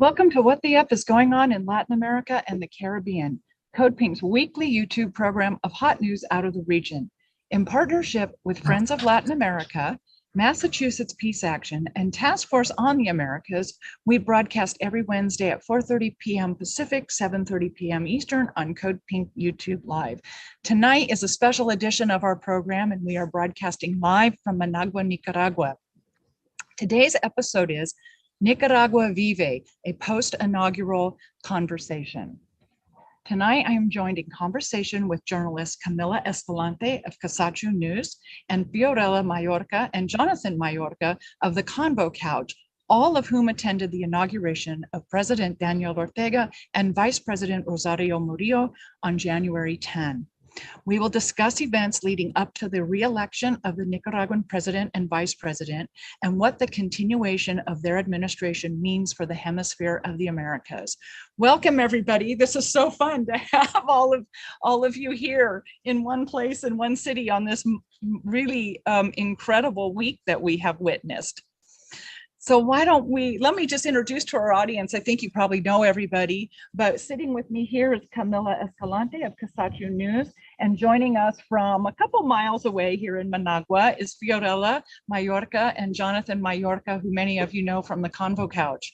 Welcome to What the F is Going On in Latin America and the Caribbean, Code Pink's weekly YouTube program of hot news out of the region. In partnership with Friends of Latin America, Massachusetts Peace Action, and Task Force on the Americas, we broadcast every Wednesday at 4:30 p.m. Pacific, 7:30 p.m. Eastern on Code Pink YouTube Live. Tonight is a special edition of our program, and we are broadcasting live from Managua, Nicaragua. Today's episode is Nicaragua Vive, a post-inaugural conversation. Tonight, I am joined in conversation with journalists Camila Escalante of Kawsachun News and Fiorella Mayorca and Jonathan Mayorca of TheConvoCouch, all of whom attended the inauguration of President Daniel Ortega and Vice President Rosario Murrilo on January 10. We will discuss events leading up to the re-election of the Nicaraguan President and Vice-President and what the continuation of their administration means for the Hemisphere of the Americas. Welcome, everybody. This is so fun to have all of you here in one place, in one city on this really incredible week that we have witnessed. So why don't let me just introduce to our audience. I think you probably know everybody, but sitting with me here is Camila Escalante of Kawsachun News, and joining us from a couple miles away here in Managua is Fiorella Mayorca and Jonathan Mayorca, who many of you know from TheConvoCouch.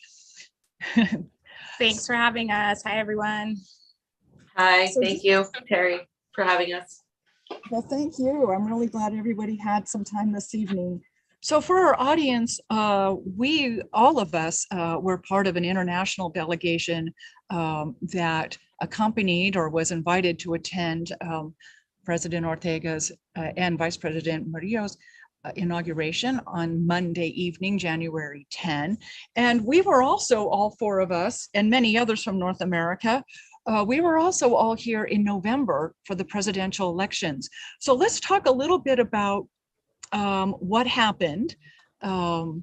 Thanks for having us. Hi, everyone. Hi, thank you, Terry, for having us. Well, thank you. I'm really glad everybody had some time this evening. So for our audience, all of us were part of an international delegation that accompanied or was invited to attend President Ortega's and Vice President Murrilo's inauguration on Monday evening, January 10. And we were also, all four of us and many others from North America, we were also all here in November for the presidential elections. So let's talk a little bit about what happened the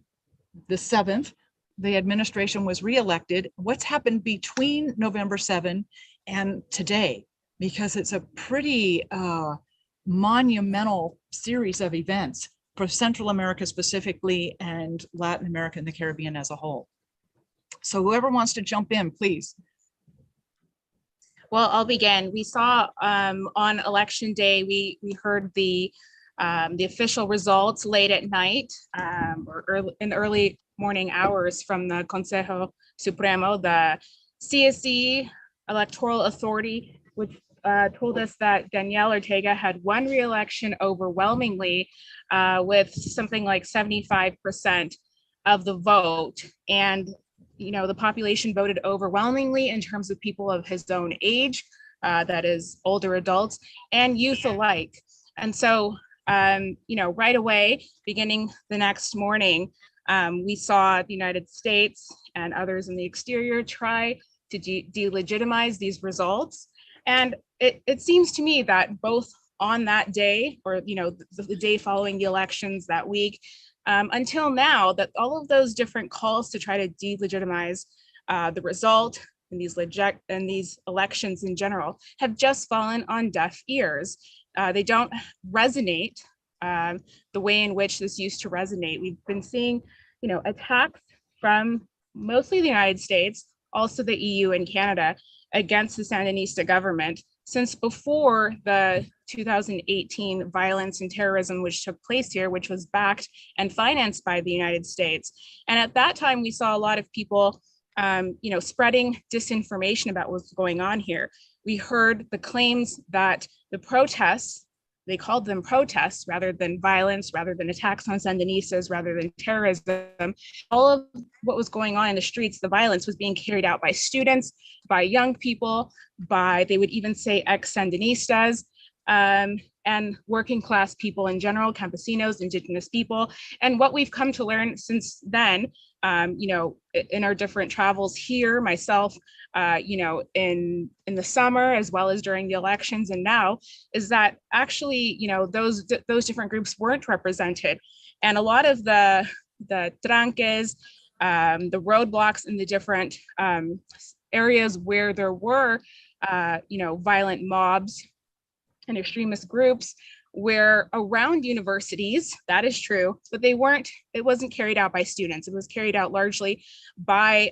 7th. The administration was reelected. What's happened between November 7 and today? Because it's a pretty monumental series of events for Central America specifically and Latin America and the Caribbean as a whole. So whoever wants to jump in, please. Well, I'll begin. We saw on election day, we heard the official results late at night or in early morning hours from the Consejo Supremo, the CSE electoral authority, which told us that Daniel Ortega had won re-election overwhelmingly with something like 75% of the vote. And, you know, the population voted overwhelmingly in terms of people of his own age, that is older adults and youth alike. And so you know, right away, beginning the next morning, we saw the United States and others in the exterior try to delegitimize these results. And it seems to me that both on that day, or, you know, the day following the elections that week, until now, that all of those different calls to try to delegitimize the result and these elections in general have just fallen on deaf ears. They don't resonate the way in which this used to resonate. We've been seeing, you know, attacks from mostly the United States, also the EU and Canada, against the Sandinista government since before the 2018 violence and terrorism which took place here, which was backed and financed by the United States. And at that time, we saw a lot of people, you know, spreading disinformation about what's going on here. We heard the claims that the protests, they called them protests rather than violence, rather than attacks on Sandinistas, rather than terrorism. All of what was going on in the streets, the violence was being carried out by students, by young people, by, they would even say, ex-Sandinistas, and working class people in general, campesinos, indigenous people. And what we've come to learn since then, you know, in our different travels here, myself, you know, in the summer, as well as during the elections and now, is that actually, you know, those different groups weren't represented. And a lot of the tranques, the roadblocks in the different areas where there were, you know, violent mobs and extremist groups were around universities. That is true, but it wasn't carried out by students. It was carried out largely by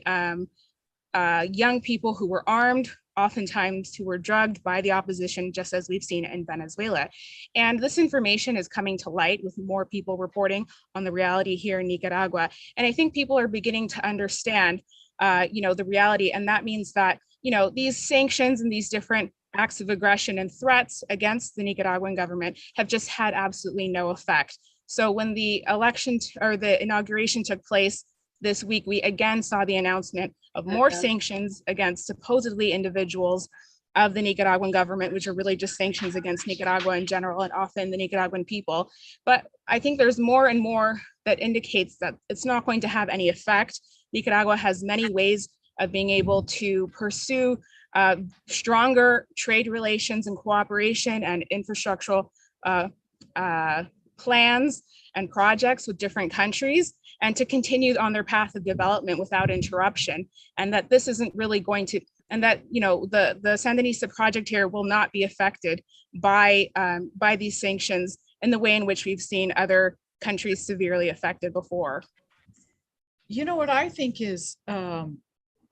young people who were armed, oftentimes who were drugged by the opposition, just as we've seen in Venezuela. And this information is coming to light with more people reporting on the reality here in Nicaragua. And I think people are beginning to understand, the reality. And that means that, these sanctions and these different acts of aggression and threats against the Nicaraguan government have just had absolutely no effect. So when the election or the inauguration took place this week, we again saw the announcement of more sanctions against supposedly individuals of the Nicaraguan government, which are really just sanctions against Nicaragua in general and often the Nicaraguan people. But I think there's more and more that indicates that it's not going to have any effect. Nicaragua has many ways of being able to pursue stronger trade relations and cooperation and infrastructural plans and projects with different countries, and to continue on their path of development without interruption. And that this isn't really going to, and that, the Sandinista project here will not be affected by these sanctions in the way in which we've seen other countries severely affected before. What I think is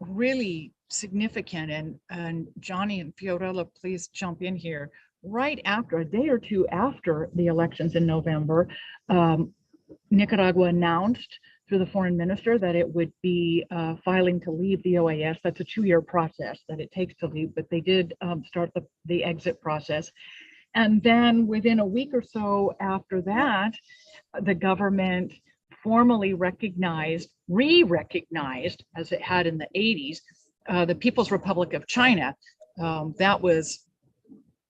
really significant, and Johnny and Fiorella, please jump in here. Right after, a day or two after the elections in November, Nicaragua announced through the foreign minister that it would be filing to leave the OAS. That's a 2-year process that it takes to leave, but they did start the exit process. And then within a week or so after that, the government formally re-recognized, as it had in the 80s, the People's Republic of China. That was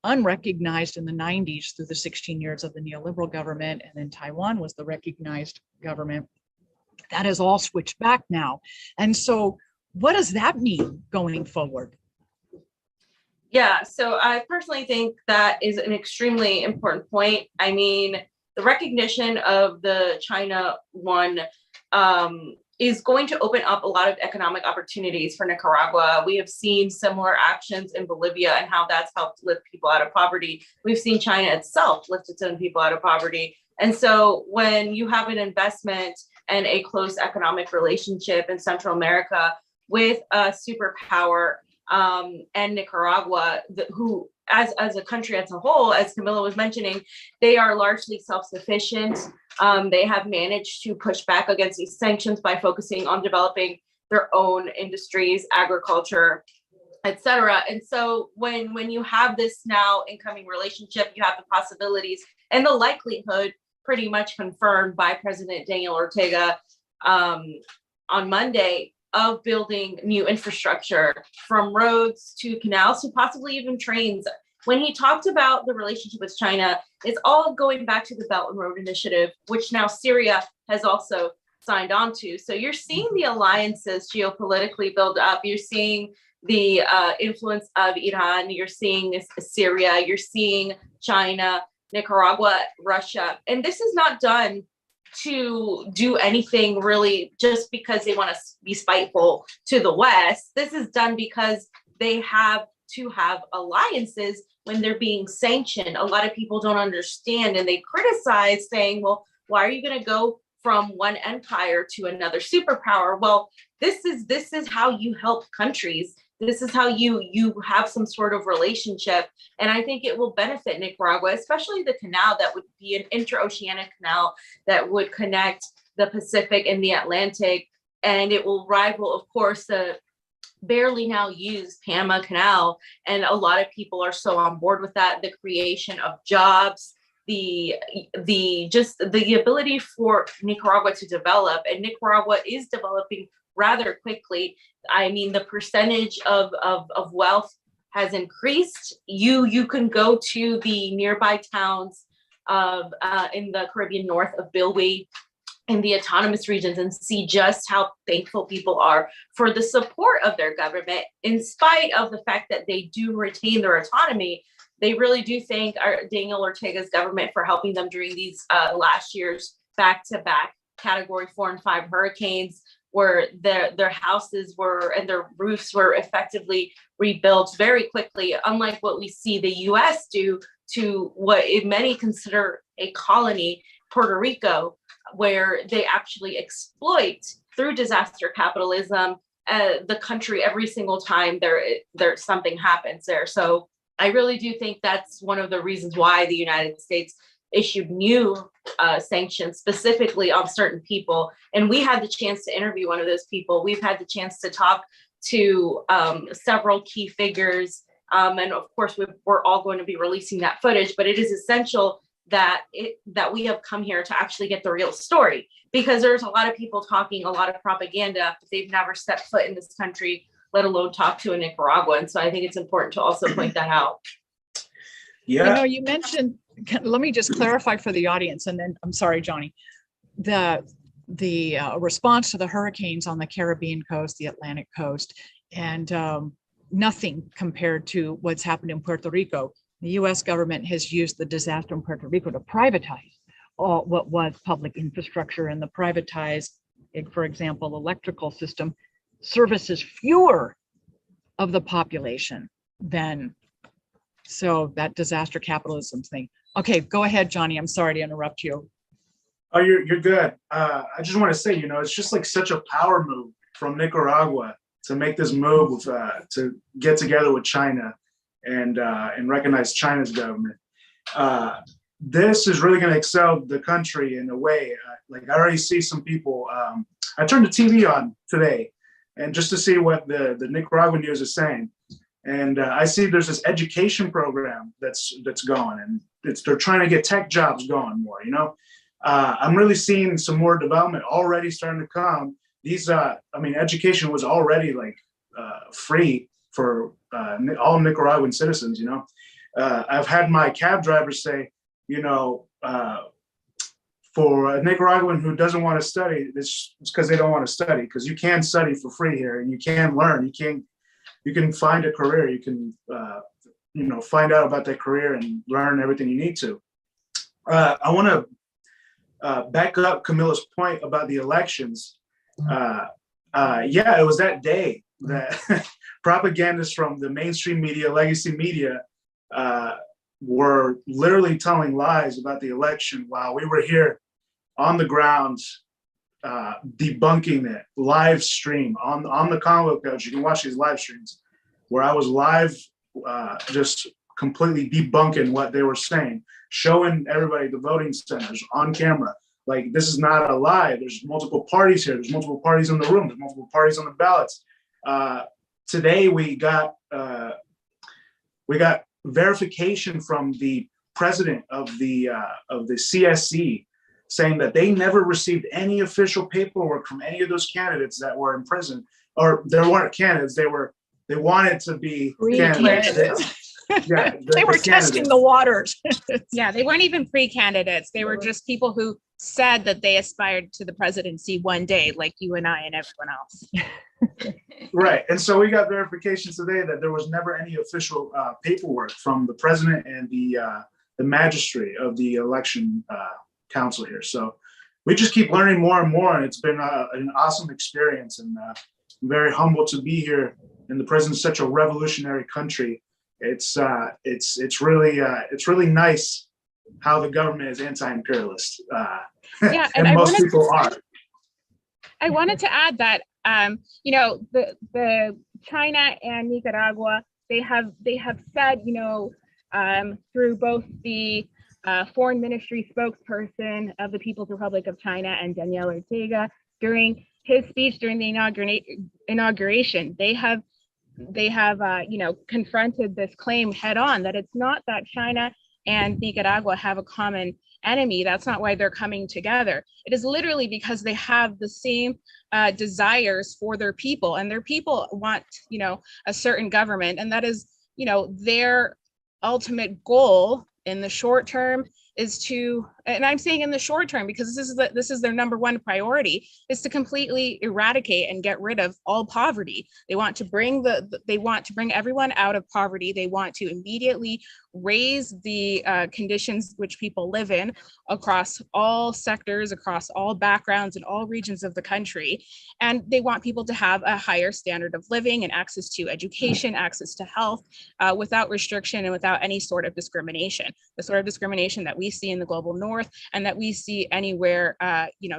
unrecognized in the 90s through the 16 years of the neoliberal government, and then Taiwan was the recognized government. That has all switched back now. And so what does that mean going forward? Yeah, so I personally think that is an extremely important point. I mean, the recognition of the China one is going to open up a lot of economic opportunities for Nicaragua. We have seen similar actions in Bolivia and how that's helped lift people out of poverty. We've seen China itself lift its own people out of poverty. And so when you have an investment and a close economic relationship in Central America with a superpower and Nicaragua, who as a country as a whole, as Camila was mentioning, they are largely self-sufficient. They have managed to push back against these sanctions by focusing on developing their own industries, agriculture, et cetera. And so when you have this now incoming relationship, you have the possibilities and the likelihood pretty much confirmed by President Daniel Ortega on Monday of building new infrastructure, from roads to canals to possibly even trains. When he talked about the relationship with China, it's all going back to the Belt and Road Initiative, which now Syria has also signed on to. So you're seeing the alliances geopolitically build up. You're seeing the influence of Iran. You're seeing Syria. You're seeing China, Nicaragua, Russia. And this is not done to do anything really just because they want to be spiteful to the West. This is done because they have to have alliances when they're being sanctioned. A lot of people don't understand, and they criticize, saying, well, why are you going to go from one empire to another superpower? Well, this is how you help countries. This is how you have some sort of relationship. And I think it will benefit Nicaragua, especially the canal that would be an interoceanic canal that would connect the Pacific and the Atlantic. And it will rival, of course, the barely now used Panama Canal. And a lot of people are so on board with that. The creation of jobs, the ability for Nicaragua to develop, and Nicaragua is developing rather quickly. I mean, the percentage of wealth has increased. You can go to the nearby towns of in the Caribbean north of Bilwi, in the autonomous regions, and see just how thankful people are for the support of their government, in spite of the fact that they do retain their autonomy. They really do thank Daniel Ortega's government for helping them during these last year's back-to-back Category 4 and 5 hurricanes, where their houses were and their roofs were effectively rebuilt very quickly, unlike what we see the US do to what many consider a colony, Puerto Rico, where they actually exploit through disaster capitalism the country every single time there's something happens there. So I really do think that's one of the reasons why the United States issued new sanctions specifically on certain people. And we had the chance to interview one of those people. We've had the chance to talk to several key figures. And of course, we're all going to be releasing that footage, but it is essential that we have come here to actually get the real story, because there's a lot of people talking a lot of propaganda, but they've never stepped foot in this country, let alone talk to a Nicaraguan. So I think it's important to also point that out. Yeah. You mentioned, let me just clarify for the audience, and then I'm sorry, Johnny, the response to the hurricanes on the Caribbean coast, the Atlantic coast, and nothing compared to what's happened in Puerto Rico. The US government has used the disaster in Puerto Rico to privatize all what was public infrastructure, and the privatized, for example, electrical system services fewer of the population than, so that disaster capitalism thing. Okay, go ahead, Johnny. I'm sorry to interrupt you. Oh, you're good. I just want to say, it's just like such a power move from Nicaragua to make this move to get together with China and recognize China's government. This is really going to excel the country in a way. Like I already see some people. I turned the TV on today, and just to see what the Nicaraguan news is saying. And I see there's this education program that's going, and they're trying to get tech jobs going more. I'm really seeing some more development already starting to come. These, education was already like free for all Nicaraguan citizens. I've had my cab driver say, for a Nicaraguan who doesn't want to study, it's because they don't want to study, because you can study for free here and you can learn. You can find a career. You can, find out about that career and learn everything you need to. I want to back up Camila's point about the elections. It was that day that propagandists from the mainstream media, legacy media, were literally telling lies about the election while we were here on the ground debunking it, live stream on the TheConvoCouch. You can watch these live streams where I was live just completely debunking what they were saying, showing everybody the voting centers on camera. Like, this is not a lie. There's multiple parties here. There's multiple parties in the room. There's multiple parties on the ballots. Today we got verification from the president of the CSC saying that they never received any official paperwork from any of those candidates that were in prison, or they weren't candidates. They wanted to be candidates. They were testing the waters. Yeah, they weren't even pre-candidates. They were just people who said that they aspired to the presidency one day, like you and I and everyone else. Right. And so we got verification today that there was never any official paperwork from the president and the magistrate of the election council here. So we just keep learning more and more. And it's been an awesome experience. And I'm very humbled to be here in the presence of such a revolutionary country. It's really nice how the government is anti-imperialist. And most people are. I wanted to add that the China and Nicaragua, they have said, through both the foreign ministry spokesperson of the People's Republic of China and Daniel Ortega during his speech during the inauguration, they have confronted this claim head on, that it's not that China and Nicaragua have a common enemy. That's not why they're coming together. It is literally because they have the same desires for their people, and their people want, a certain government, and that is, their ultimate goal in the short term is to, and I'm saying in the short term because this is their number one priority, is to completely eradicate and get rid of all poverty. They want to bring everyone out of poverty. They want to immediately raise the conditions which people live in across all sectors, across all backgrounds and all regions of the country. And they want people to have a higher standard of living and access to education, access to health, without restriction and without any sort of discrimination. The sort of discrimination that we see in the global north north, and that we see anywhere,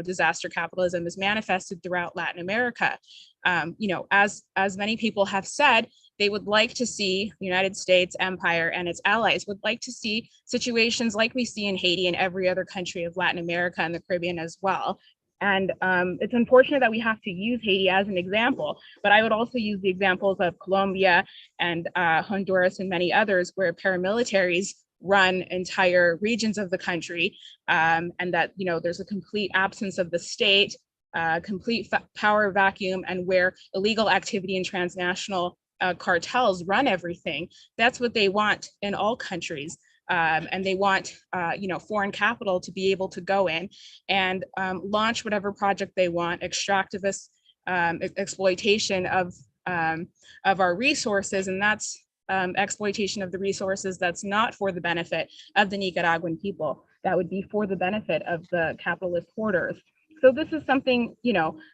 disaster capitalism is manifested throughout Latin America. As many people have said, they would like to see the United States empire and its allies would like to see situations like we see in Haiti and every other country of Latin America and the Caribbean as well. And it's unfortunate that we have to use Haiti as an example, but I would also use the examples of Colombia and Honduras and many others where paramilitaries run entire regions of the country, and that there's a complete absence of the state, complete power vacuum, and where illegal activity and transnational cartels run everything. That's what they want in all countries. And they want, foreign capital to be able to go in and launch whatever project they want, extractivist exploitation of our resources, and that's exploitation of the resources that's not for the benefit of the Nicaraguan people. That would be for the benefit of the capitalist hoarders. So this is something,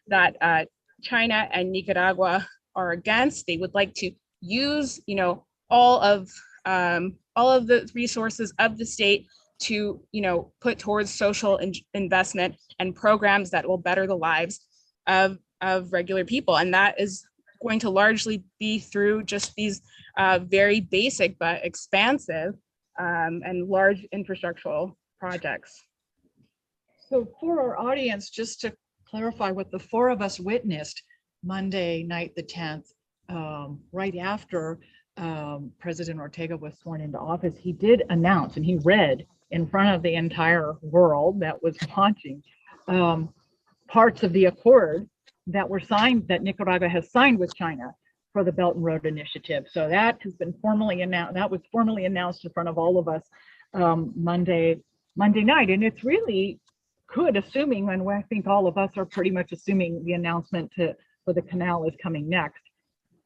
that China and Nicaragua are against. They would like to use, all of the resources of the state to, put towards social investment and programs that will better the lives of regular people. And that is going to largely be through just these very basic but expansive and large infrastructural projects. So for our audience, just to clarify what the four of us witnessed Monday night, the 10th, right after President Ortega was sworn into office, he did announce, and he read in front of the entire world that was watching, parts of the accord that were signed, that Nicaragua has signed with China for the Belt and Road Initiative. So that has been formally announced. That was formally announced in front of all of us Monday night, and it's really good, assuming, and I think all of us are pretty much assuming the announcement for the canal is coming next.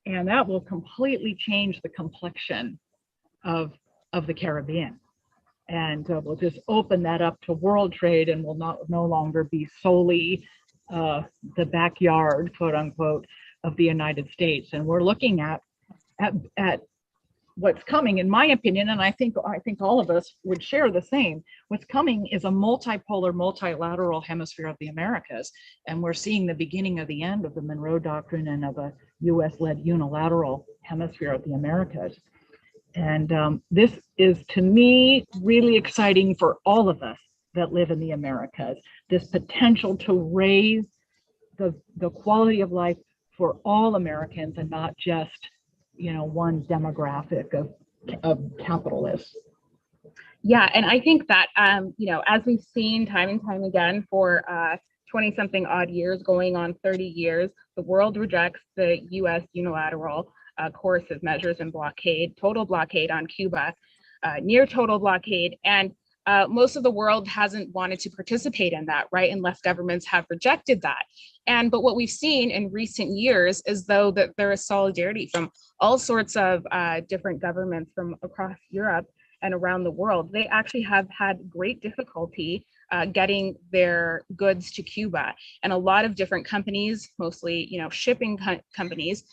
And that will completely change the complexion of the Caribbean. And we'll just open that up to world trade, and will no longer be solely the backyard, quote unquote, of the United States. And we're looking at what's coming, in my opinion, and I think all of us would share the same. What's coming is a multipolar, multilateral hemisphere of the Americas, and we're seeing the beginning of the end of the Monroe Doctrine and of a U.S.-led unilateral hemisphere of the Americas. And this is, to me, really exciting for all of us that live in the Americas. This potential to raise the quality of life for all Americans, and not just one demographic of capitalists. Yeah, and I think that, as we've seen time and time again for 20-something odd years, going on 30 years, the world rejects the U.S. unilateral coercive measures and blockade, total blockade on Cuba, near total blockade. And most of the world hasn't wanted to participate in that, right? And left governments have rejected that. But what we've seen in recent years is, though, that there is solidarity from all sorts of different governments from across Europe and around the world. They actually have had great difficulty getting their goods to Cuba. And a lot of different companies, mostly, shipping companies,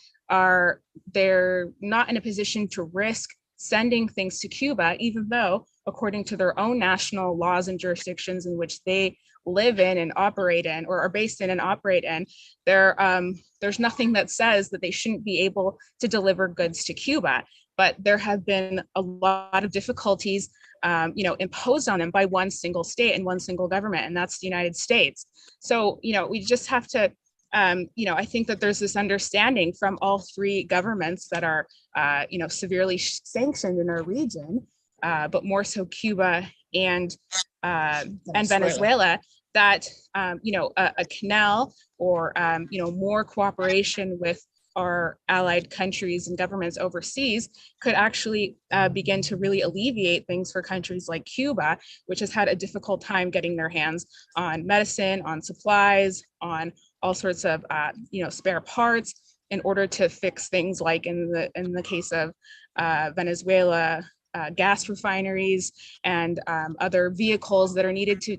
they're not in a position to risk sending things to Cuba, even though, according to their own national laws and jurisdictions in which they live in and operate in, or are based in and operate in, there's nothing that says that they shouldn't be able to deliver goods to Cuba. But there have been a lot of difficulties, imposed on them by one single state and one single government, and that's the United States. So, we just have to, I think that there's this understanding from all three governments that are, severely sanctioned in our region, but more so Cuba and Venezuela, that, a canal or, more cooperation with our allied countries and governments overseas could actually begin to really alleviate things for countries like Cuba, which has had a difficult time getting their hands on medicine, on supplies, on all sorts of spare parts in order to fix things like in the case of Venezuela, gas refineries and other vehicles that are needed to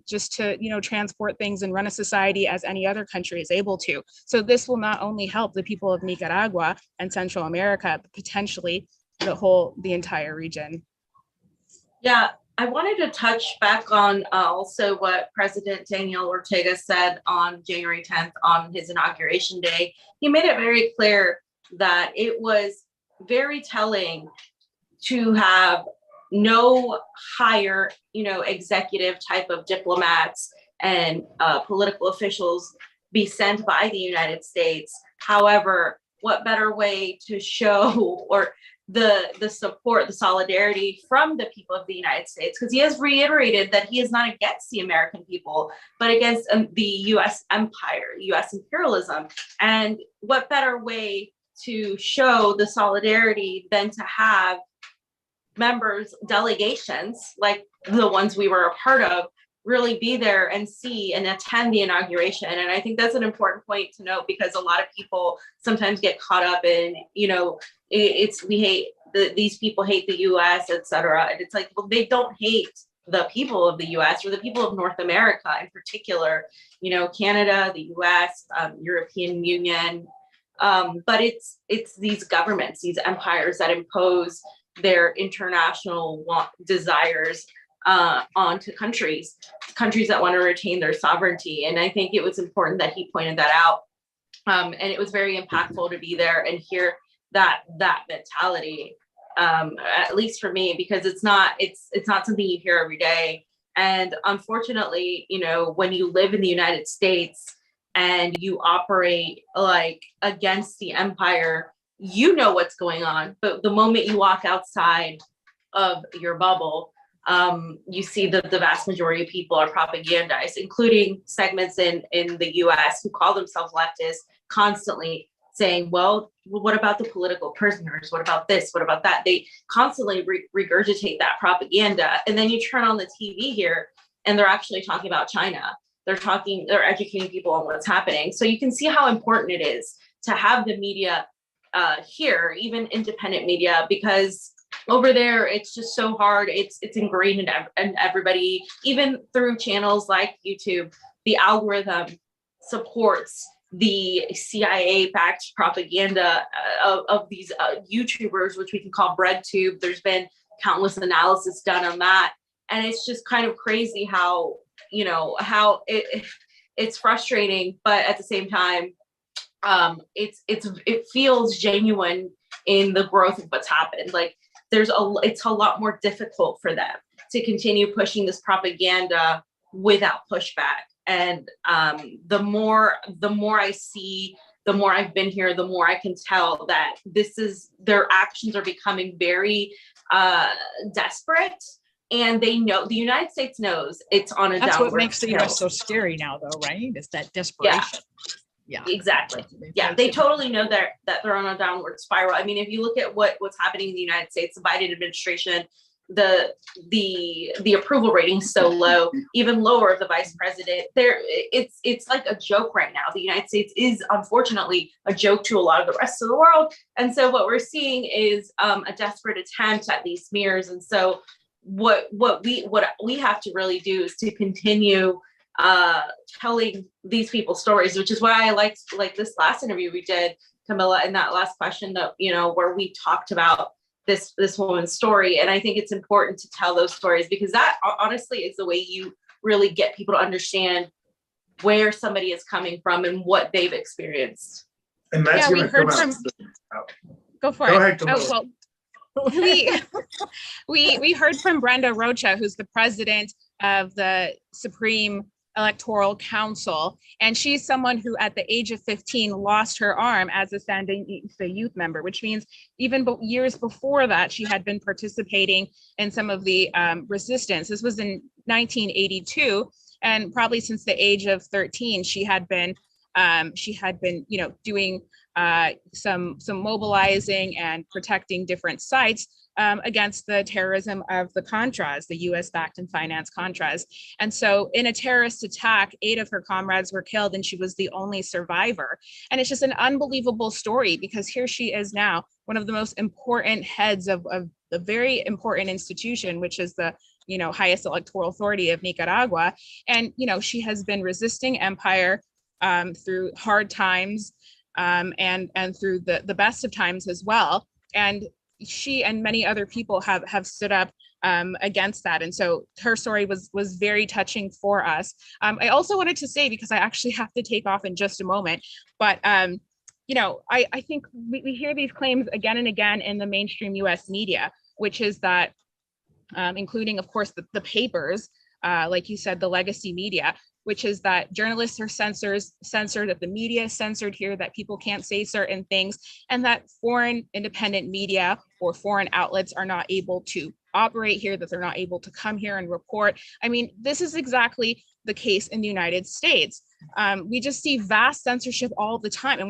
transport things and run a society as any other country is able to. So this will not only help the people of Nicaragua and Central America, but potentially the entire region. Yeah, I wanted to touch back on also what President Daniel Ortega said on January 10th on his inauguration day. He made it very clear that it was very telling to have no higher, executive type of diplomats and political officials be sent by the United States. However, what better way to show or the support, the solidarity from the people of the United States, because he has reiterated that he is not against the American people, but against the US empire, US imperialism. And what better way to show the solidarity than to have members, delegations, like the ones we were a part of, really be there and see and attend the inauguration. And I think that's an important point to note, because a lot of people sometimes get caught up in, we hate these people hate the US, etc. And it's like, well, they don't hate the people of the US or the people of North America in particular, Canada, the US, European Union. But it's these governments, these empires that impose their international desires onto countries that want to retain their sovereignty. And I think it was important that he pointed that out. And it was very impactful to be there and hear that mentality, at least for me, because it's not something you hear every day. And unfortunately, when you live in the United States and you operate like against the empire, what's going on. But the moment you walk outside of your bubble, you see that the vast majority of people are propagandized, including segments in the US who call themselves leftists, constantly saying, well, what about the political prisoners? What about this? What about that? They constantly regurgitate that propaganda. And then you turn on the TV here and they're actually talking about China. They're educating people on what's happening. So you can see how important it is to have the media here, even independent media, because over there, it's just so hard. It's ingrained in everybody, even through channels like YouTube. The algorithm supports the CIA-backed propaganda of these YouTubers, which we can call BreadTube. There's been countless analysis done on that. And it's just kind of crazy how it's frustrating, but at the same time, it feels genuine in the growth of what's happened. Like it's a lot more difficult for them to continue pushing this propaganda without pushback. And the more I see, the more I've been here, the more I can tell that their actions are becoming very desperate. And they know, the United States knows it's on a downward. That's what makes the hill. US so scary now, though, right? Is that desperation. Yeah, exactly. Yeah, they totally know that they're on a downward spiral. I mean, if you look at what's happening in the United States, the Biden administration, the approval rating is so low, even lower of the vice president. It's like a joke right now. The United States is unfortunately a joke to a lot of the rest of the world. And so what we're seeing is a desperate attempt at these smears. And so what we have to really do is to continue telling these people's stories, which is why I liked like this last interview we did, Camila, and that last question that, where we talked about this woman's story. And I think it's important to tell those stories, because that honestly is the way you really get people to understand where somebody is coming from and what they've experienced. And that's we heard from. Go for it. Go ahead, Camila. We heard from Brenda Rocha, who's the president of the Supreme Electoral Council, and she's someone who at the age of 15 lost her arm as a Sandinista youth member, which means even years before that she had been participating in some of the resistance. This was in 1982, and probably since the age of 13 she had been doing some mobilizing and protecting different sites against the terrorism of the Contras, the US-backed and financed Contras. And so in a terrorist attack, 8 of her comrades were killed and she was the only survivor. And it's just an unbelievable story, because here she is now, one of the most important heads of the very important institution, which is the highest electoral authority of Nicaragua. And she has been resisting empire through hard times and through the best of times as well. And she and many other people have stood up against that. And so her story was very touching for us. I also wanted to say, because I actually have to take off in just a moment, but you know, I think we hear these claims again and again in the mainstream US media, which is that, including, of course, the papers, like you said, the legacy media, which is that journalists are censored, that the media is censored here, that people can't say certain things, and that foreign independent media or foreign outlets are not able to operate here, that they're not able to come here and report. I mean, this is exactly the case in the United States. We just see vast censorship all the time. And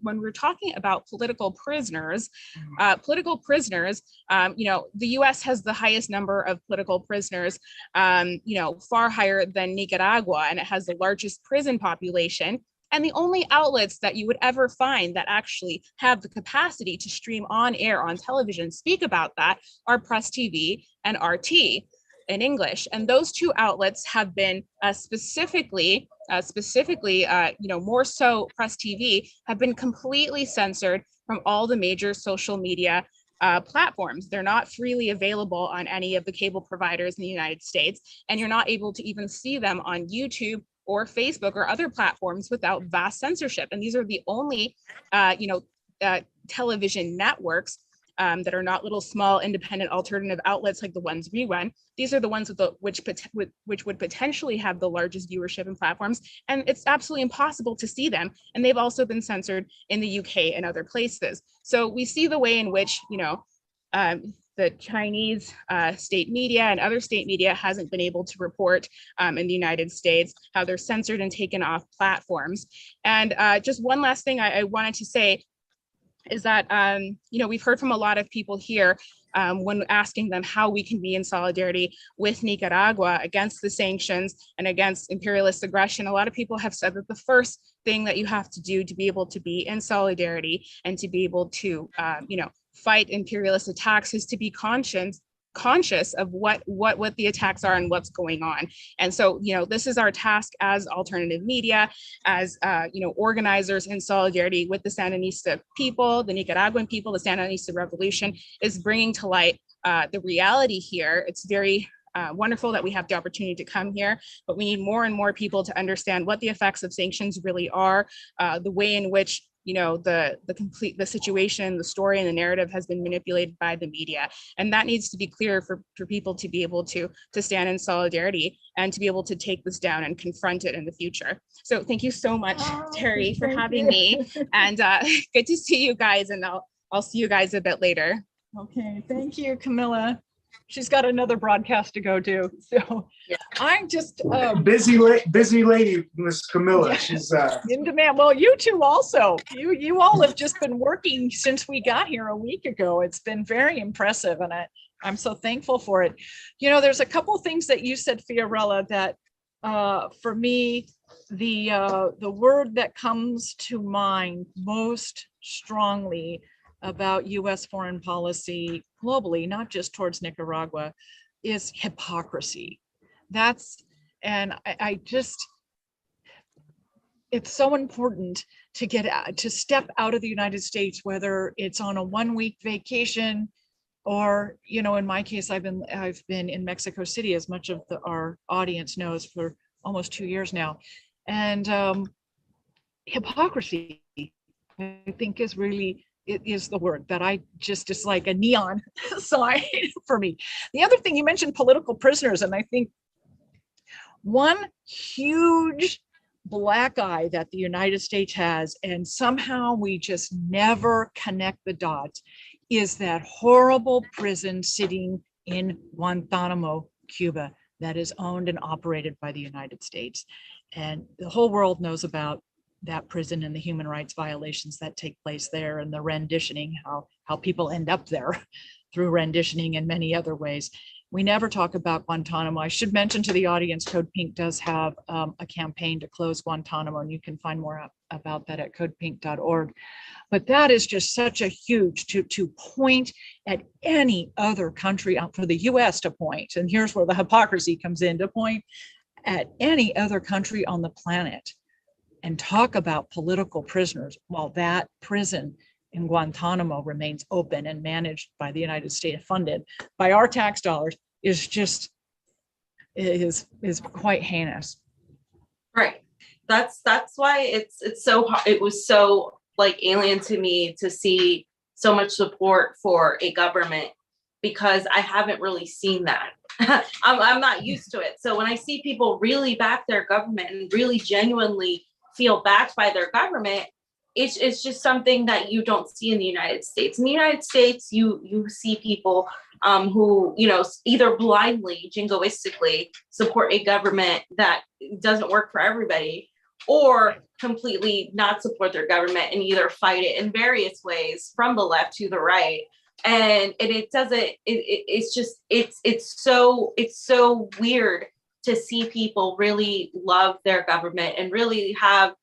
when we're talking about political prisoners, you know, the US has the highest number of political prisoners, you know, far higher than Nicaragua, and it has the largest prison population. And the only outlets that you would ever find that actually have the capacity to stream on air on television, speak about that, are Press TV and RT in English. And those two outlets have been specifically, you know, more so Press TV, have been completely censored from all the major social media platforms. They're not freely available on any of the cable providers in the United States, and you're not able to even see them on YouTube or Facebook or other platforms without vast censorship. And these are the only, you know, television networks that are not little small independent alternative outlets like the ones we run. These are the ones which would potentially have the largest viewership and platforms, and it's absolutely impossible to see them. And they've also been censored in the UK and other places. So we see the way in which, you know, the Chinese state media and other state media hasn't been able to report in the United States, how they're censored and taken off platforms. And just one last thing I wanted to say is that, you know, we've heard from a lot of people here when asking them how we can be in solidarity with Nicaragua against the sanctions and against imperialist aggression. A lot of people have said that the first thing that you have to do to be able to be in solidarity and to be able to, you know, fight imperialist attacks is to be conscious of what the attacks are and what's going on. And so, you know, this is our task as alternative media, as you know, organizers in solidarity with the Sandinista people, the Nicaraguan people, the Sandinista revolution, is bringing to light the reality here. It's very wonderful that we have the opportunity to come here, but we need more and more people to understand what the effects of sanctions really are, the way in which, you know, the situation, the story, and the narrative has been manipulated by the media. And that needs to be clear for people to be able to stand in solidarity and to be able to take this down and confront it in the future. So thank you so much, Terry, for having me. And good to see you guys, and I'll see you guys a bit later. Okay, thank you, Camila. She's got another broadcast to go to, so yeah. I'm just busy lady, Miss Camila. Yeah. She's in demand. Well, you two also. You all have just been working since we got here a week ago. It's been very impressive, and I'm so thankful for it. You know, there's a couple of things that you said, Fiorella, that for me, the word that comes to mind most strongly about US foreign policy globally, not just towards Nicaragua, is hypocrisy. And I just, it's so important to step out of the United States, whether it's on a 1-week vacation, or, you know, in my case, I've been in Mexico City, as much of our audience knows, for almost 2 years now. And hypocrisy, I think, is really, it is the word that I just, is like a neon sign for me. The other thing, you mentioned political prisoners, and I think one huge black eye that the United States has, and somehow we just never connect the dots, is that horrible prison sitting in Guantanamo, Cuba, that is owned and operated by the United States. And the whole world knows about that prison and the human rights violations that take place there, and the renditioning, how people end up there through renditioning and many other ways. We never talk about Guantanamo. I should mention to the audience, Code Pink does have a campaign to close Guantanamo, and you can find more about that at codepink.org. But that is just such a huge, to point at any other country, for the US to point, and here's where the hypocrisy comes in, to point at any other country on the planet and talk about political prisoners, while that prison in Guantanamo remains open and managed by the United States, funded by our tax dollars, is quite heinous. Right. That's why it's so hard. It was so like alien to me to see so much support for a government, because I haven't really seen that. I'm not used to it. So when I see people really back their government and really genuinely feel backed by their government, it's just something that you don't see in the United States. In the United States, you see people who, you know, either blindly, jingoistically support a government that doesn't work for everybody, or completely not support their government and either fight it in various ways from the left to the right. And it doesn't, it's so weird to see people really love their government and really have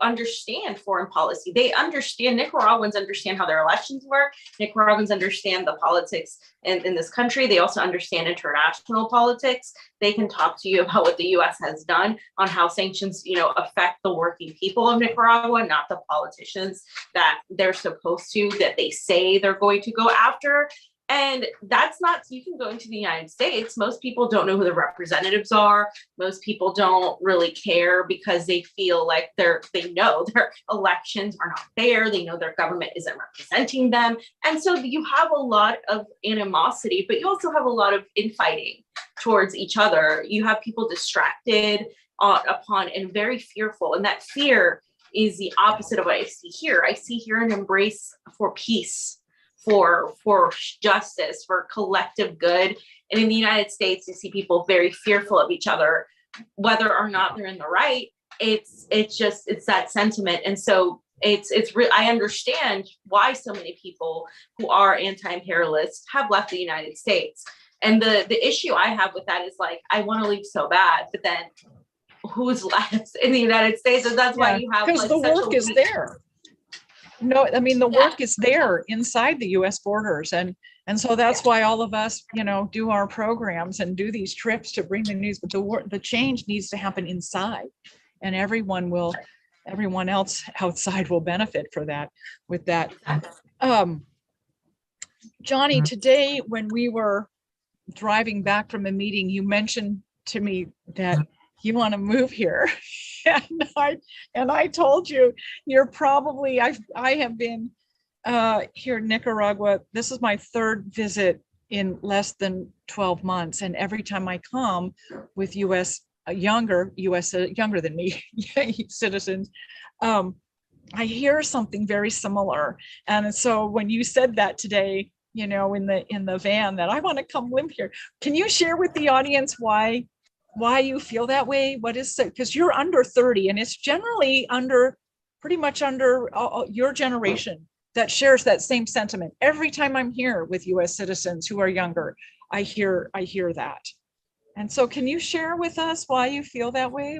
understand foreign policy. They understand, Nicaraguans understand how their elections work. Nicaraguans understand the politics in this country. They also understand international politics. They can talk to you about what the US has done on how sanctions, you know, affect the working people of Nicaragua, not the politicians that they're supposed to, that they say they're going to go after. And that's not, you can go into the United States. Most people don't know who the representatives are. Most people don't really care because they feel like they know their elections are not fair. They know their government isn't representing them. And so you have a lot of animosity, but you also have a lot of infighting towards each other. You have people distracted upon and very fearful. And that fear is the opposite of what I see here. I see here an embrace for peace, for justice, for collective good. And in the United States, you see people very fearful of each other, whether or not they're in the right. It's that sentiment. And so I understand why so many people who are anti-imperialist have left the United States. And the issue I have with that is like, I want to leave so bad, but then who's left in the United States? And that's why you have, because like, the such work is there. No, I mean, the work is there inside the US borders. And so that's why all of us, you know, do our programs and do these trips to bring the news, but the change needs to happen inside, and everyone else outside will benefit with that. Johnny, today when we were driving back from a meeting, you mentioned to me that you want to move here. And I told you, you're probably, I have been here in Nicaragua. This is my third visit in less than 12 months. And every time I come with younger than me citizens, I hear something very similar. And so when you said that today, you know, in the van, that I want to come live here, can you share with the audience why you feel that way? What is it? Because you're under 30, and it's generally pretty much under your generation that shares that same sentiment. Every time I'm here with US citizens who are younger, I hear that. And so can you share with us why you feel that way?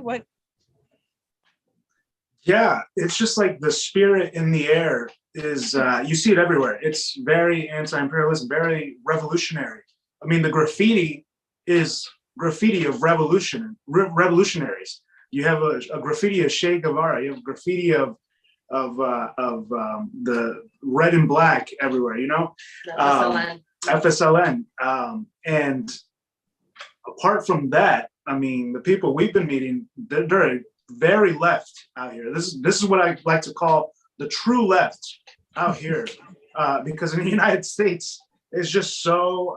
Yeah, it's just like the spirit in the air is, you see it everywhere. It's very anti-imperialist, very revolutionary. I mean, the graffiti is graffiti of revolutionaries. You have a graffiti of Che Guevara. You have graffiti of the red and black everywhere. You know, FSLN. And apart from that, I mean, the people we've been meeting, they're very left out here. This is what I like to call the true left out here, because in the United States, it's just so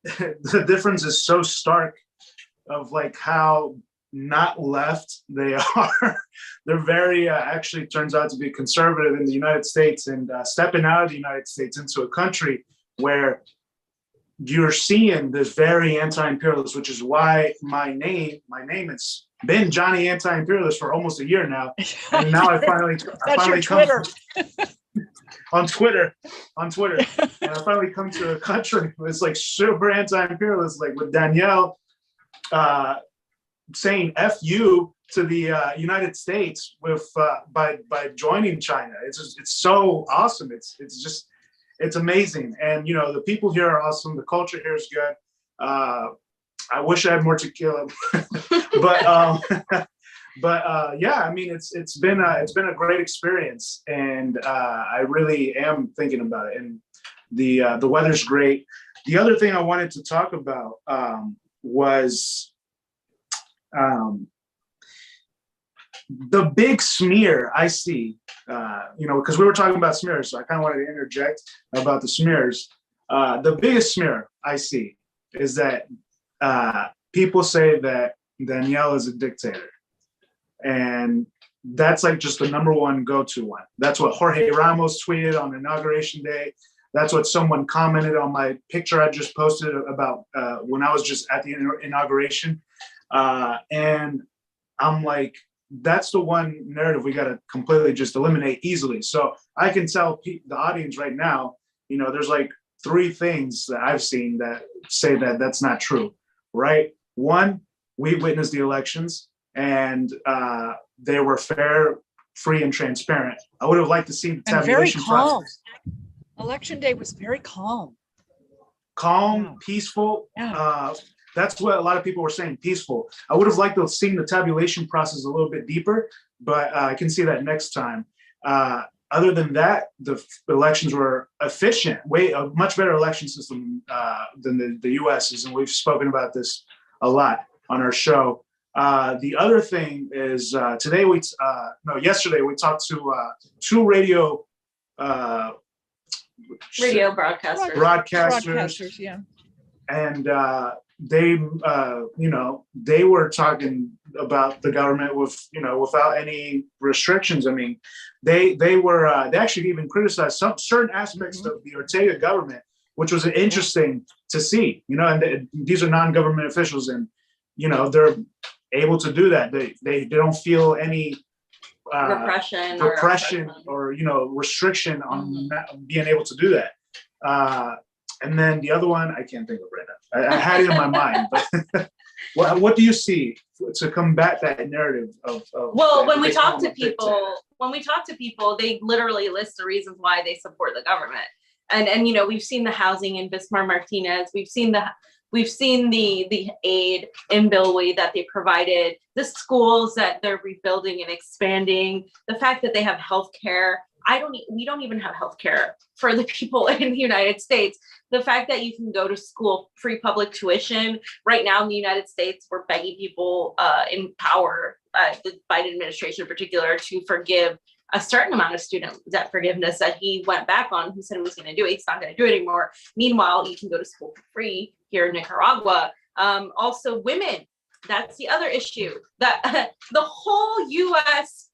the difference is so stark of like how not left they are. They're very actually turns out to be conservative in the United States, and stepping out of the United States into a country where you're seeing this very anti-imperialist, which is why my name has been Johnny Anti-Imperialist for almost a year now, and now I finally come on Twitter, and I finally come to a country that's like super anti-imperialist, like with Danielle saying "F you" to the United States with by joining China. It's so awesome. It's amazing, and you know, the people here are awesome. The culture here is good. I wish I had more tequila, but Yeah, I mean, it's been a great experience, and I really am thinking about it. And the weather's great. The other thing I wanted to talk about was the big smear I see. Because we were talking about smears, so I kind of wanted to interject about the smears. The biggest smear I see is that people say that Danielle is a dictator. And that's like just the number one go-to one. That's what Jorge Ramos tweeted on Inauguration Day. That's what someone commented on my picture I just posted about when I was just at the inauguration. And I'm like, that's the one narrative we got to completely just eliminate easily. So I can tell the audience right now, there's like 3 things that I've seen that say that that's not true, right? One, we witnessed the elections and they were fair, free, and transparent. I would have liked to see the tabulation process. Election day was very calm. Calm, peaceful. Yeah. That's what a lot of people were saying, peaceful. I would have liked to have seen the tabulation process a little bit deeper, but I can see that next time. Other than that, the elections were efficient, a much better election system than the U.S. is, and we've spoken about this a lot on our show. The other thing is yesterday we talked to 2 radio broadcasters, yeah, and they were talking about the government without any restrictions. I mean, they actually even criticized some certain aspects of the Ortega government, which was interesting to see. And these are non-government officials, and they're able to do that. They don't feel any repression or restriction on not being able to do that. And then the other one, I can't think of right now. I had it in my mind, but what do you see to combat that narrative of well, when we talk to people, they literally list the reasons why they support the government. And we've seen the housing in Bismarck Martinez. We've seen the aid in Bilwi that they provided, the schools that they're rebuilding and expanding, the fact that they have healthcare. We don't even have healthcare for the people in the United States. The fact that you can go to school, free public tuition. Right now in the United States, we're begging people in power, the Biden administration in particular, to forgive a certain amount of student debt forgiveness that he went back on. He said he was going to do it. He's not going to do it anymore. Meanwhile, you can go to school for free here in Nicaragua. Also, women. That's the other issue. That the whole U.S.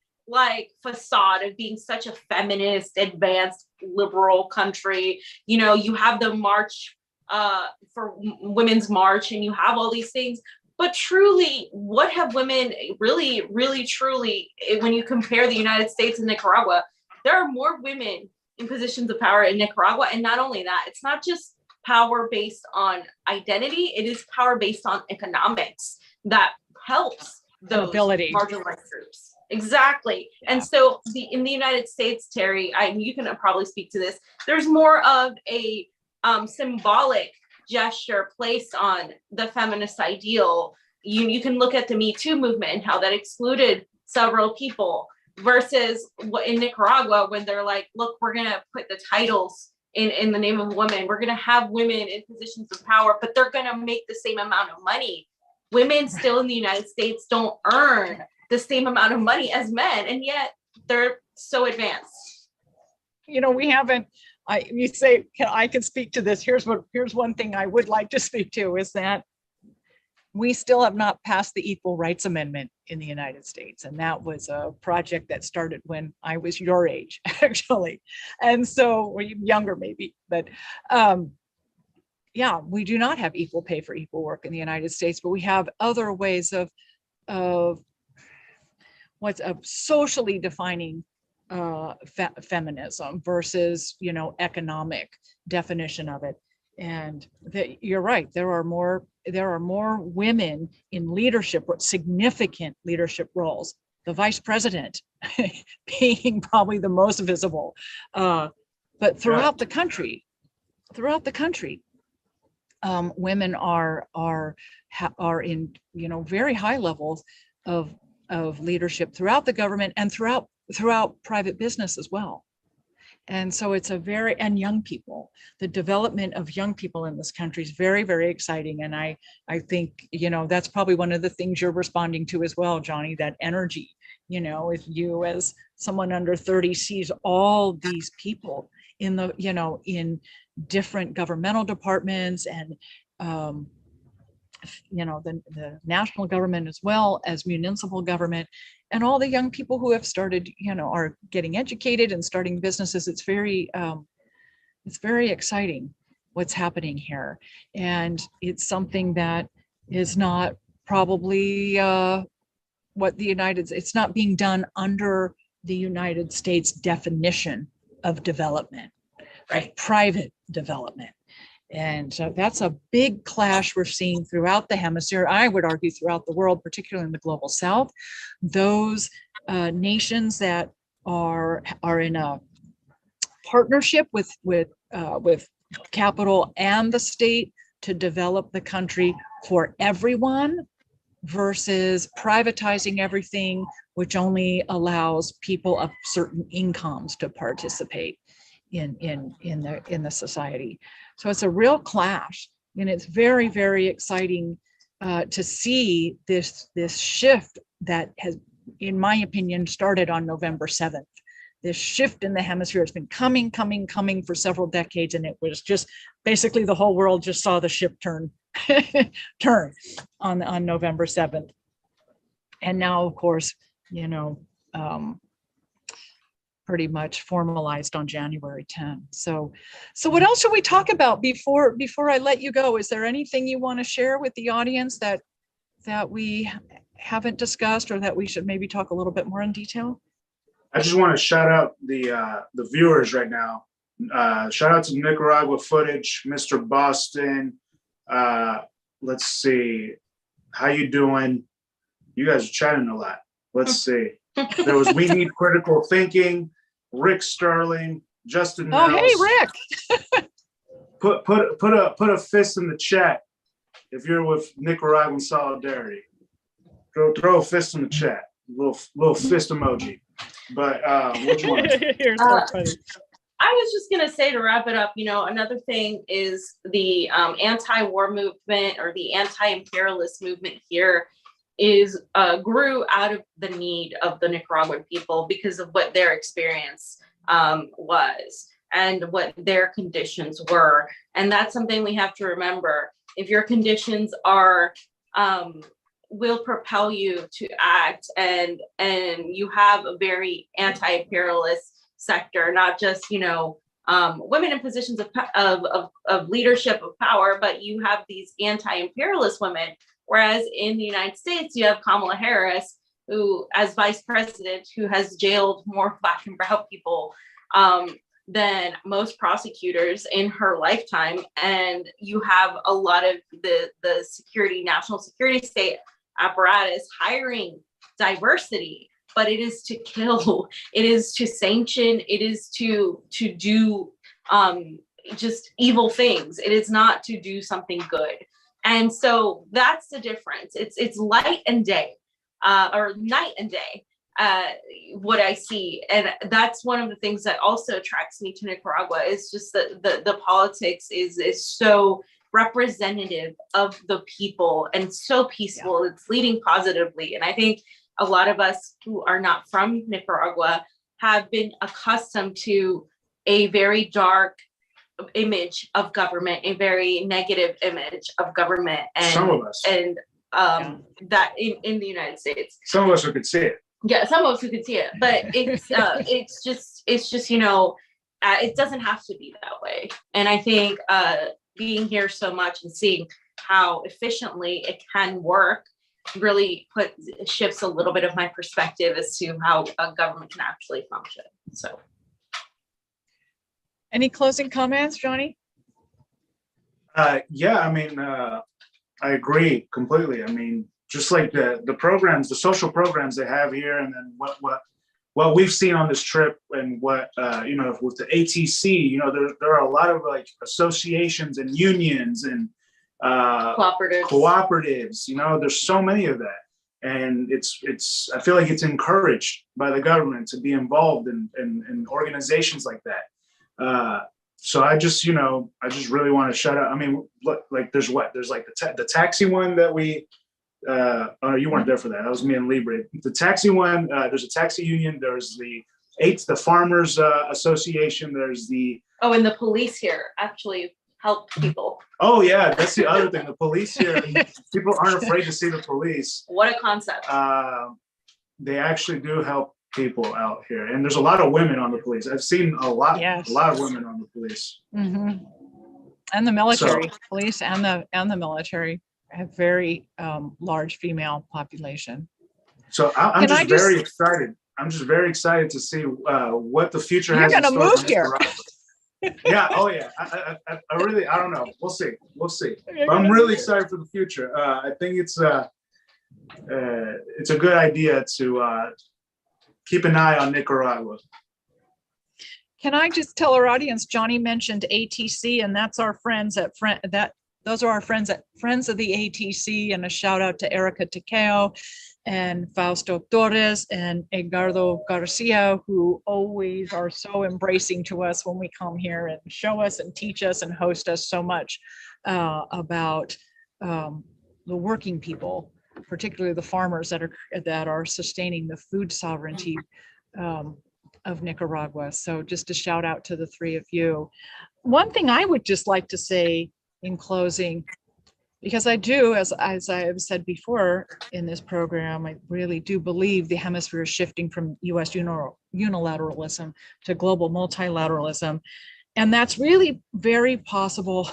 facade of being such a feminist, advanced, liberal country. You have the march for Women's March, and you have all these things. But truly, what have women really, really, truly, when you compare the United States and Nicaragua, there are more women in positions of power in Nicaragua. And not only that, it's not just power based on identity, it is power based on economics that helps those marginalized groups. Exactly. Yeah. And so in the United States, Terry, you can probably speak to this, there's more of a symbolic gesture placed on the feminist ideal. You can look at the Me Too movement and how that excluded several people versus in Nicaragua, when they're like, look, we're going to put the titles in the name of women. We're going to have women in positions of power, but they're going to make the same amount of money. Women still in the United States don't earn the same amount of money as men, and yet they're so advanced. We haven't. You say I can speak to this. Here's one thing I would like to speak to is that we still have not passed the Equal Rights Amendment in the United States, and that was a project that started when I was your age, actually, and so or younger maybe, but yeah, we do not have equal pay for equal work in the United States, but we have other ways of what's a socially defining feminism versus economic definition of it. And you're right, there are more women in leadership, significant leadership roles, the vice president being probably the most visible, but throughout the country women are in very high levels of of leadership throughout the government and throughout private business as well. And so it's and young people, the development of young people in this country is very, very exciting. And I think, that's probably one of the things you're responding to as well, Johnny, that energy, if you as someone under 30 sees all these people in in different governmental departments and, the national government as well as municipal government, and all the young people who have started, are getting educated and starting businesses. It's very exciting what's happening here. And it's something that is not probably it's not being done under the United States definition of development, right? Of private development. And so that's a big clash we're seeing throughout the hemisphere. I would argue throughout the world, particularly in the global south. Those nations that are in a partnership with capital and the state to develop the country for everyone versus privatizing everything, which only allows people of certain incomes to participate in the society. So it's a real clash, and it's very, very exciting to see this shift that has, in my opinion, started on November 7th. This shift in the hemisphere has been coming for several decades, and it was just basically the whole world just saw the ship turn on November 7th. And now, of course, pretty much formalized on January 10. So what else should we talk about before I let you go? Is there anything you want to share with the audience that we haven't discussed, or that we should maybe talk a little bit more in detail? I just want to shout out the viewers right now. Shout out to Nicaragua Footage, Mr. Boston. Let's see, how you doing? You guys are chatting a lot. Let's see. There was We Need Critical Thinking, Rick Sterling, Justin Oh, Mills. hey, Rick. Put a fist in the chat if you're with Nicaraguan solidarity. Throw a fist in the chat. Little fist emoji. But what you want? You're so funny. I was just gonna say, to wrap it up, another thing is the anti-war movement, or the anti-imperialist movement here grew out of the need of the Nicaraguan people because of what their experience was and what their conditions were. And that's something we have to remember. If your conditions will propel you to act, and you have a very anti-imperialist sector, not just women in positions of leadership, of power, but you have these anti-imperialist women. Whereas in the United States, you have Kamala Harris, who, as vice president, who has jailed more Black and brown people than most prosecutors in her lifetime. And you have a lot of the national security state apparatus hiring diversity, but it is to kill, it is to sanction, it is to do just evil things. It is not to do something good. And so that's the difference. It's light and day, or night and day, what I see. And that's one of the things that also attracts me to Nicaragua, is just that the politics is so representative of the people and so peaceful. Yeah. It's leading positively. And I think a lot of us who are not from Nicaragua have been accustomed to a very dark image of government, a very negative image of government, and some of us, and that in the United States, some of us who could see it. Yeah, some of us who could see it, but it's it's just it doesn't have to be that way. And I think being here so much and seeing how efficiently it can work really shifts a little bit of my perspective as to how a government can actually function. So. Any closing comments, Johnny? Yeah, I mean, I agree completely. I mean, just like the programs, the social programs they have here, and then what we've seen on this trip, and what with the ATC, there are a lot of like associations and unions and cooperatives. There's so many of that, and I feel like it's encouraged by the government to be involved in organizations like that. So I just really want to shout out. I mean, look, like there's like the taxi one that we. Oh, you weren't there for that. That was me and Libre. The taxi one. There's a taxi union. There's the Farmers Association. There's the. Oh, and the police here actually help people. Oh yeah, that's the other thing. The police here. People aren't afraid to see the police. What a concept. They actually do help people out here, and there's a lot of women on the police. I've seen a lot of women on the police. Mm-hmm. And the military, police and the military have very large female population. So I'm just very excited. I'm just very excited to see what the future has. You're gonna move here. Yeah. Oh yeah. I really. I don't know. We'll see. But I'm really excited for the future. I think it's a good idea to keep an eye on Nicaragua. Can I just tell our audience? Johnny mentioned ATC, and that's our friends at those are our friends at Friends of the ATC, and a shout out to Erica Takeo and Fausto Torres and Edgardo Garcia, who always are so embracing to us when we come here and show us and teach us and host us so much about the working people, particularly the farmers that are sustaining the food sovereignty of Nicaragua. So just a shout out to the three of you. One thing I would just like to say in closing, because I do, as I have said before in this program, I really do believe the hemisphere is shifting from US unilateralism to global multilateralism. And that's really very possible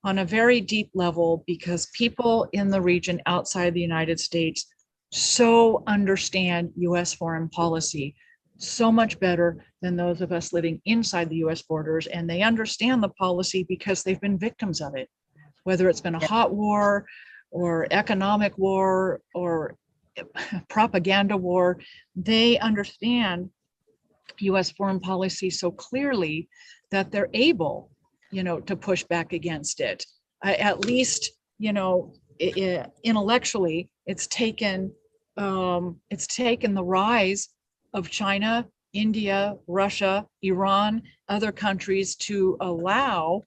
on a very deep level because people in the region outside the United States so understand US foreign policy so much better than those of us living inside the US borders. And they understand the policy because they've been victims of it, whether it's been a hot war or economic war or propaganda war. They understand US foreign policy so clearly that they're able, to push back against it. At least, intellectually, it's taken the rise of China, India, Russia, Iran, other countries to allow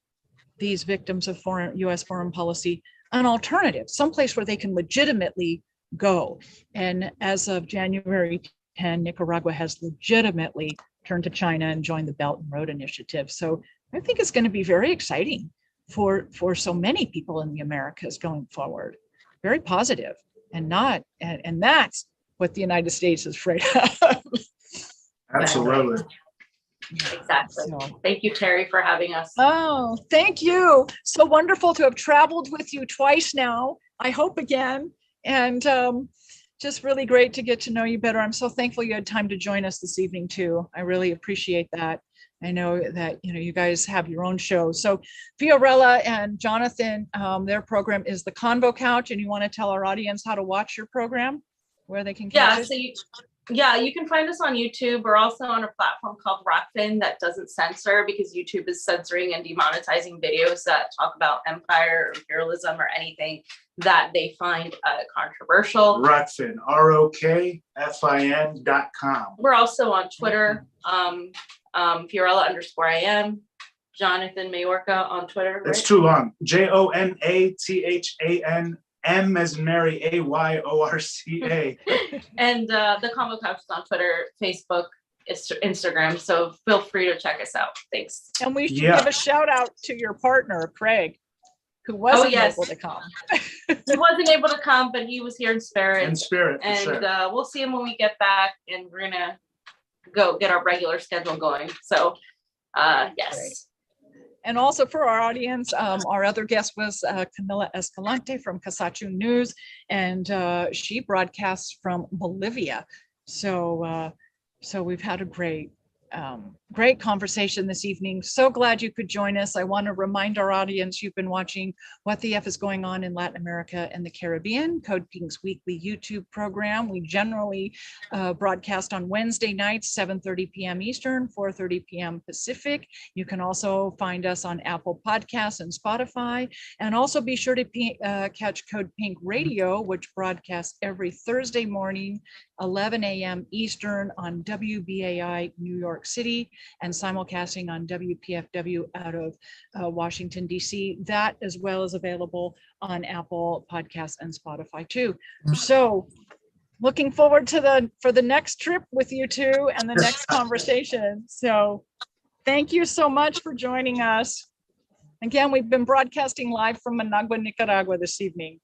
these victims of US foreign policy an alternative, someplace where they can legitimately go. And as of January 10, Nicaragua has legitimately turned to China and joined the Belt and Road Initiative. So I think it's going to be very exciting for so many people in the Americas going forward. Very positive, and that's what the United States is afraid of. Absolutely. Exactly. So, thank you, Terry, for having us. oh, thank you. So wonderful to have traveled with you twice now. I hope again. And just really great to get to know you better. I'm so thankful you had time to join us this evening too. I really appreciate that. I know that you guys have your own show. So Fiorella and Jonathan, their program is TheConvoCouch, and you want to tell our audience how to watch your program, where they can catch it? So you can find us on YouTube. We're also on a platform called Rockfin that doesn't censor, because YouTube is censoring and demonetizing videos that talk about empire or imperialism or anything that they find controversial. Rockfin, ROKFIN.com. We're also on Twitter, Fiorella_IM, Jonathan Mayorca on Twitter. It's too long. JONATHAN M as in Mary, AYORCA. And TheConvoCouch is on Twitter, Facebook, Instagram. So feel free to check us out. Thanks. And we should give a shout out to your partner, Craig, who wasn't able to come. He wasn't able to come, but he was here in spirit. In spirit, for and sure. We'll see him when we get back, and we're gonna go get our regular schedule going. So yes. Great. And also for our audience, our other guest was Camila Escalante from Kawsachun News, and she broadcasts from Bolivia. So we've had a great great conversation this evening. So glad you could join us. I want to remind our audience you've been watching What the F is Going On in Latin America and the Caribbean, Code Pink's weekly YouTube program. We generally broadcast on Wednesday nights, 7:30 p.m. Eastern, 4:30 p.m. Pacific. You can also find us on Apple Podcasts and Spotify. And also be sure to catch Code Pink Radio, which broadcasts every Thursday morning, 11 a.m. Eastern on WBAI New York City, and simulcasting on WPFW out of Washington, D.C. That as well is available on Apple Podcasts and Spotify too. So looking forward to for the next trip with you two and the next conversation. So thank you so much for joining us. Again, we've been broadcasting live from Managua, Nicaragua this evening.